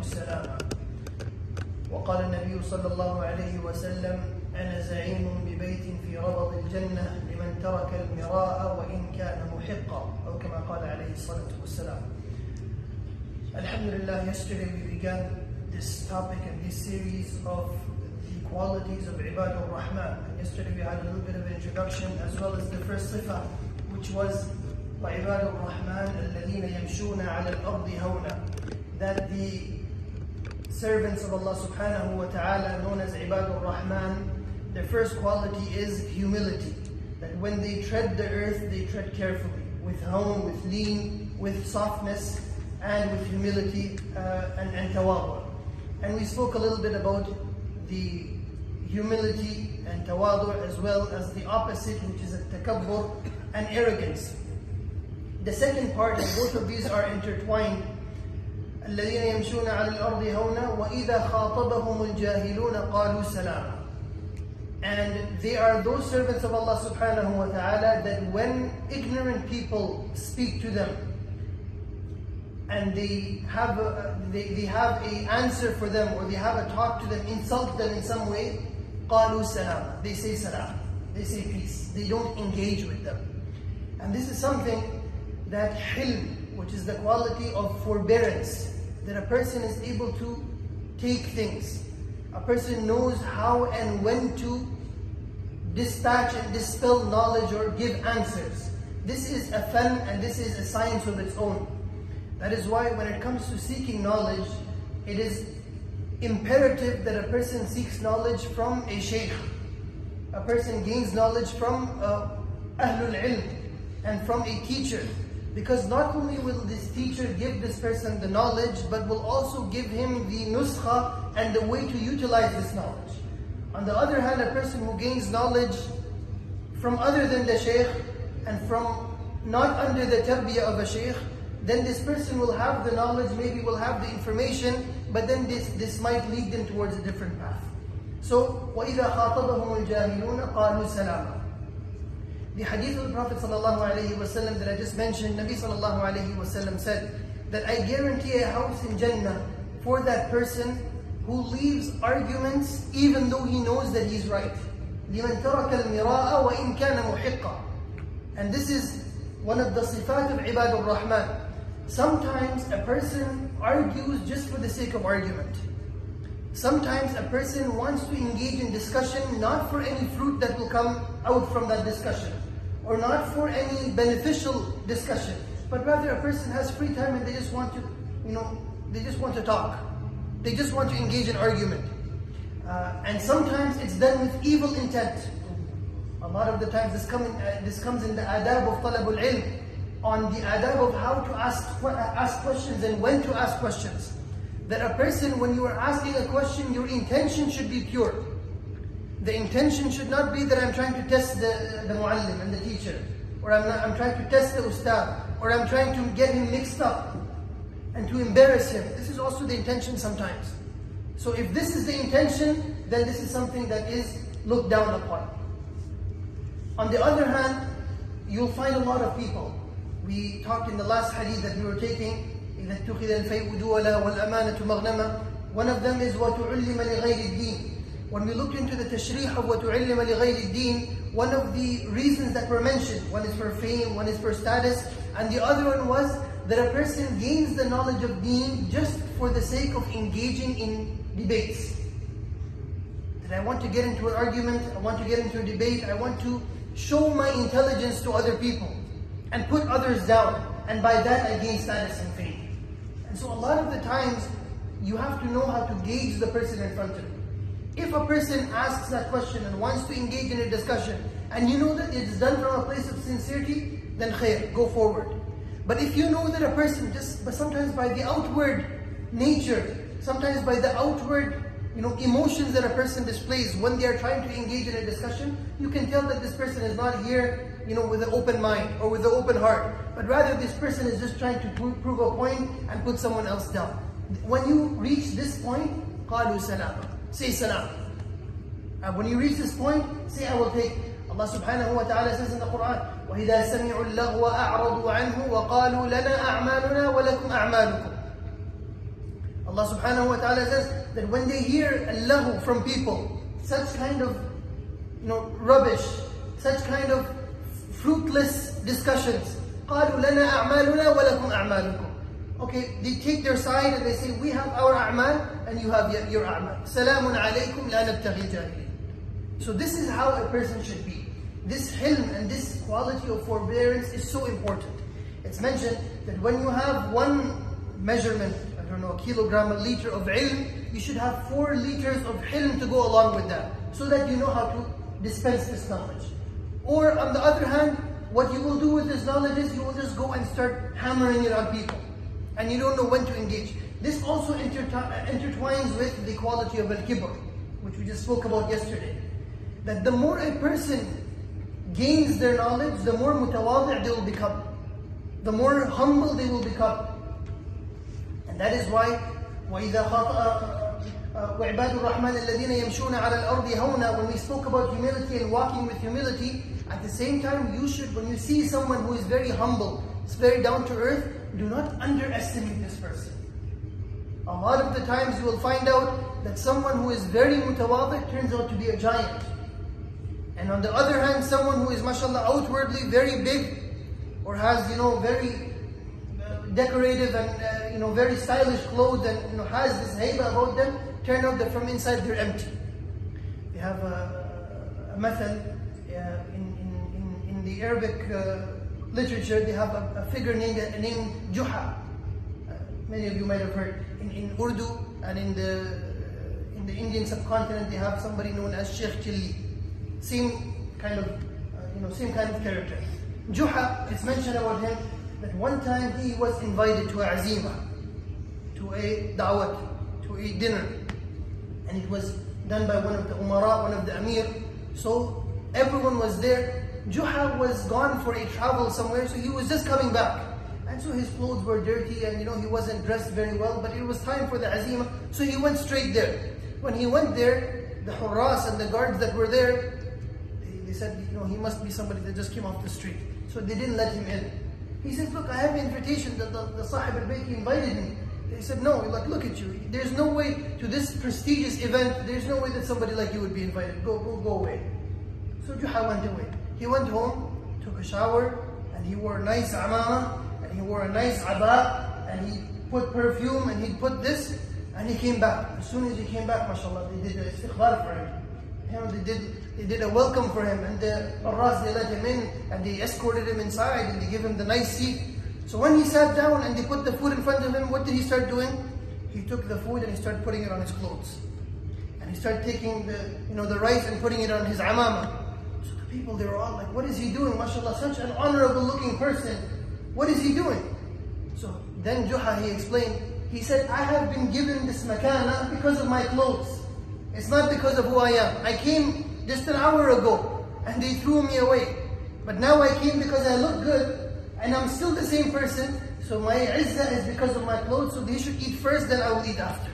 سلاما. وقال النبي صلى الله عليه وسلم: أنا زعيم ببيت في ربض الجنة لمن ترك المراء وإن كان محقا، أو كما قال عليه الصلاة والسلام. Alhamdulillah, yesterday we began this topic and this series of the qualities of Ibad Rahman. And yesterday we had a little bit of introduction as well as the first sifa, which was وَعِبَادُ الرَّحْمَنِ الَّذِينَ يَمْشُونَ عَلَى الْأَرْضِ هَوْنًا, that the servants of Allah subhanahu wa ta'ala, known as Ibad al-Rahman, their first quality is humility. That when they tread the earth, they tread carefully, with hawn, with lean, with softness, and with humility and tawadu. And we spoke a little bit about the humility and tawadu as well as the opposite, which is takabbur and arrogance. The second part, and both of these are intertwined, الَّذِينَ يَمْشُونَ عَلَى الْأَرْضِ هَوْنًا وَإِذَا خَاطَبَهُمُ الْجَاهِلُونَ قَالُوا سَلَامًا. And they are those servants of Allah subhanahu wa ta'ala that when ignorant people speak to them and they have a answer for them, or they have a talk to them, insult them in some way, قَالُوا سَلَامًا. They say salam, they say peace. They don't engage with them. And this is something that hilm, which is the quality of forbearance, that a person is able to take things. A person knows how and when to dispatch and dispel knowledge or give answers. This is a fan and this is a science of its own. That is why when it comes to seeking knowledge, it is imperative that a person seeks knowledge from a shaykh. A person gains knowledge from ahlul ilm and from a teacher. Because not only will this teacher give this person the knowledge, but will also give him the nuskha and the way to utilize this knowledge. On the other hand, a person who gains knowledge from other than the shaykh and from not under the tarbiyah of a shaykh, then this person will have the knowledge, maybe will have the information, but then this might lead them towards a different path. So, وَإِذَا خَاطَبَهُمُ الْجَاهِلُونَ قَالُوا سَلَامًا. The hadith of the Prophet ﷺ that I just mentioned, Nabi ﷺ said that I guarantee a house in Jannah for that person who leaves arguments even though he knows that he's right. لِمَنْ تَرَكَ الْمِرَاءَ وَإِنْ كَانَ مُحِقًّا. And this is one of the sifat of Ibad al-Rahman. Sometimes a person argues just for the sake of argument. Sometimes a person wants to engage in discussion not for any fruit that will come out from that discussion, or not for any beneficial discussion, but rather a person has free time and they just want to, they just want to talk. They just want to engage in argument. And sometimes it's done with evil intent. A lot of the times this comes in the adab of talabul ilm, on the adab of how to ask questions and when to ask questions. That a person, when you are asking a question, your intention should be pure. The intention should not be that I'm trying to test the muallim and the teacher, or I'm trying to test the ustad, or I'm trying to get him mixed up and to embarrass him. This is also the intention sometimes. So if this is the intention, then this is something that is looked down upon. On the other hand, you'll find a lot of people. We talked in the last hadith that we were taking, إِذَا اتُّخِذَ الْفَيْءُ دُوَلًا وَالْأَمَانَةُ مَغْنَمًا. One of them is وَتُعُلِّمَ لِغَيْرِ الدِّينِ. When we looked into the tashrih of وَتُعِلِّمَ لِغَيْرِ الدِّينِ, one of the reasons that were mentioned, one is for fame, one is for status, and the other one was that a person gains the knowledge of deen just for the sake of engaging in debates. That I want to get into an argument, I want to get into a debate, I want to show my intelligence to other people and put others down, and by that I gain status and fame. And so a lot of the times you have to know how to gauge the person in front of you. If a person asks that question and wants to engage in a discussion, and you know that it's done from a place of sincerity, then khair, go forward. But if you know that a person but sometimes by the outward nature, sometimes by the outward emotions that a person displays when they are trying to engage in a discussion, you can tell that this person is not here with an open mind or with an open heart, but rather this person is just trying to prove a point and put someone else down. When you reach this point, قَالُوا سَلَامًا. Say salam. When you reach this point, say I will take. Allah subhanahu wa ta'ala says in the Quran, وَإِذَا سَمِعُوا اللَّغْوَ أَعْرَضُوا عَنْهُ وَقَالُوا لَنَا أَعْمَالُنَا وَلَكُمْ أَعْمَالُكُمْ. Allah subhanahu wa ta'ala says that when they hear allahu from people, such kind of rubbish, such kind of fruitless discussions, قَالُوا لَنَا أَعْمَالُنَا وَلَكُمْ أَعْمَالُكُمْ. Okay, they take their side and they say, we have our a'mal and you have your a'mal. سَلَامٌ عَلَيْكُمْ لَا نَبْتَغِي جَاهِلِينَ. So this is how a person should be. This hilm and this quality of forbearance is so important. It's mentioned that when you have one measurement, I don't know, a kilogram, a liter of ilm, you should have 4 liters of hilm to go along with that, so that you know how to dispense this knowledge. Or on the other hand, what you will do with this knowledge is you will just go and start hammering it on people, and you don't know when to engage. This also intertwines with the quality of al-kibr, which we just spoke about yesterday. That the more a person gains their knowledge, the more mutawadi' they will become, the more humble they will become. And that is why وَعِبَادُ الرَّحْمَنِ الَّذِينَ يَمْشُونَ عَلَى الْأَرْضِ هَوْنًا. When we spoke about humility and walking with humility, at the same time you should, when you see someone who is very humble, it's very down to earth, do not underestimate this person. A lot of the times you will find out that someone who is very mutawadi' turns out to be a giant. And on the other hand, someone who is mashallah outwardly very big, or has very decorative and very stylish clothes, and has this haiba about them, turn out that from inside they're empty. They have a method in the Arabic literature. They have a figure named Juha. Many of you might have heard. In Urdu and in the Indian subcontinent, they have somebody known as Sheikh Chilli. Same kind of character. Juha, it's mentioned about him that one time he was invited to a azima, to a da'wat, to a dinner, and it was done by one of the umara, one of the amir. So everyone was there. Juha was gone for a travel somewhere, so he was just coming back, and so his clothes were dirty, and he wasn't dressed very well. But it was time for the azima, so he went straight there. When he went there, the hurras and the guards that were there, they said, he must be somebody that just came off the street. So they didn't let him in. He said, look, I have an invitation that the Sahib al-Bayt invited me. They said, no. Like, look at you. There's no way to this prestigious event. There's no way that somebody like you would be invited. Go away. So Juha went away. He went home, took a shower, and he wore a nice amama, and he wore a nice aba, and he put perfume, and he put this, and he came back. As soon as he came back, mashallah, they did a istighfar for him. They did a welcome for him, and the Arras, they let him in, and they escorted him inside, and they gave him the nice seat. So when he sat down and they put the food in front of him, what did he start doing? He took the food and he started putting it on his clothes. And he started taking the rice and putting it on his amama. So the people, they were all like, what is he doing? MashaAllah, such an honorable looking person. What is he doing? So then Juha, he explained, he said, I have been given this makana because of my clothes. It's not because of who I am. I came just an hour ago and they threw me away. But now I came because I look good and I'm still the same person. So my izzah is because of my clothes. So they should eat first, then I will eat after.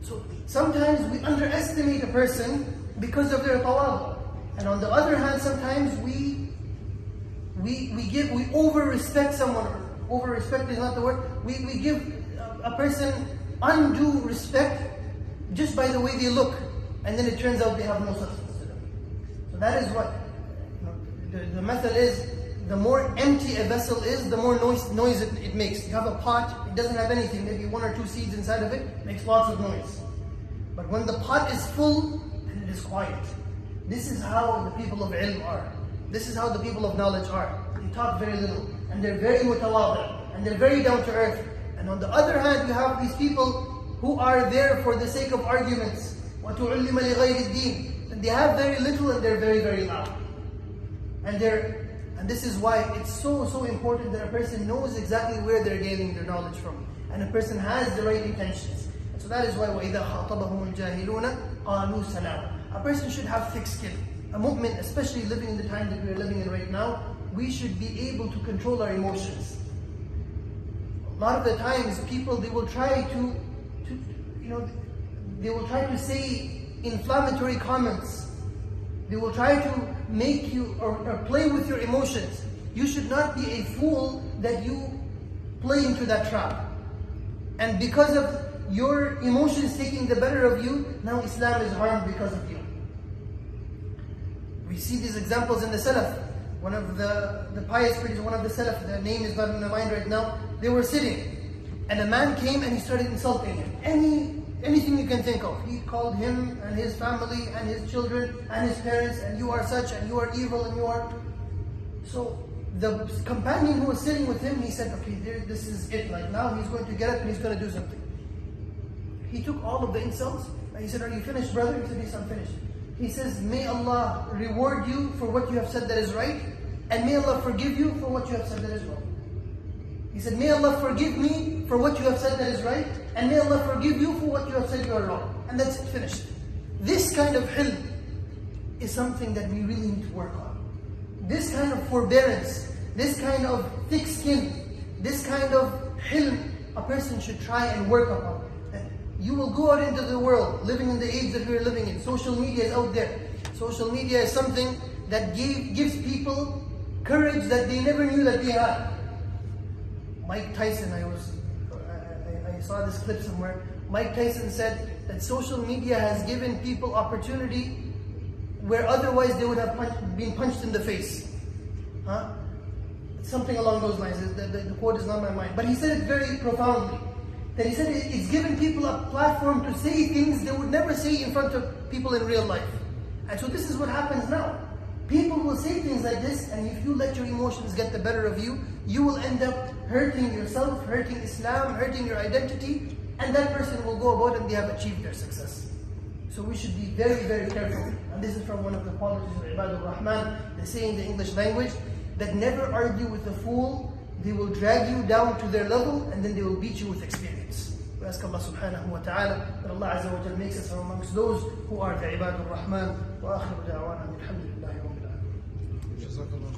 So sometimes we underestimate a person because of their tawadu. And on the other hand, sometimes we over-respect someone. Over-respect is not the word. We give a person undue respect just by the way they look. And then it turns out they have no substance to them. So that is what the method is. The more empty a vessel is, the more noise it makes. You have a pot, it doesn't have anything, maybe 1 or 2 seeds inside of it, makes lots of noise. But when the pot is full, then it is quiet. This is how the people of ilm are. This is how the people of knowledge are. They talk very little, and they're very mutawadi', and they're very down to earth. And on the other hand, you have these people who are there for the sake of arguments. وَتُعُلِّمَ لِغَيْرِ الدِّينِ. And they have very little and they're very, very loud. And this is why it's so important that a person knows exactly where they're gaining their knowledge from. And a person has the right intentions. And so that is why وَإِذَا خَاطَبَهُمُ الْجَاهِلُونَ قَالُوا سَلَامًا. A person should have thick skin. A mu'min, especially living in the time that we are living in right now, we should be able to control our emotions. A lot of the times people, they will try to say inflammatory comments. They will try to make you or play with your emotions. You should not be a fool that you play into that trap. And because of your emotions taking the better of you, now Islam is harmed because of you. We see these examples in the Salaf. One of the pious preachers, one of the Salaf, the name is not in my mind right now, they were sitting. And a man came and he started insulting him. Anything you can think of. He called him and his family and his children and his parents, and you are such and you are evil and you are... So the companion who was sitting with him, he said, okay, this is it. Like now he's going to get up and he's going to do something. He took all of the insults and he said, are you finished, brother? He said, yes, I'm finished. He says, may Allah reward you for what you have said that is right, and may Allah forgive you for what you have said that is wrong. He said, may Allah forgive me for what you have said that is right, and may Allah forgive you for what you have said you are wrong. And that's it, finished. This kind of hilm is something that we really need to work on. This kind of forbearance, this kind of thick skin, this kind of hilm, a person should try and work upon. You will go out into the world, living in the age that we are living in. Social media is out there. Social media is something that gives people courage that they never knew that they had. Mike Tyson, I saw this clip somewhere. Mike Tyson said that social media has given people opportunity where otherwise they would have been punched in the face. Something along those lines. The quote is not in my mind. But he said it very profoundly. That he said it's given people a platform to say things they would never say in front of people in real life. And so this is what happens now. People will say things like this, and if you let your emotions get the better of you, you will end up hurting yourself, hurting Islam, hurting your identity, and that person will go about and they have achieved their success. So we should be very, very careful. And this is from one of the qualities of Ibad Rahman. They say in the English language that never argue with a fool. They will drag you down to their level and then they will beat you with experience. We ask Allah subhanahu wa ta'ala that Allah Azza wa Jal makes us from amongst those who are the Ibad Rahman. Wa akhiru da'wana alhamdulillahi rabbil alamin.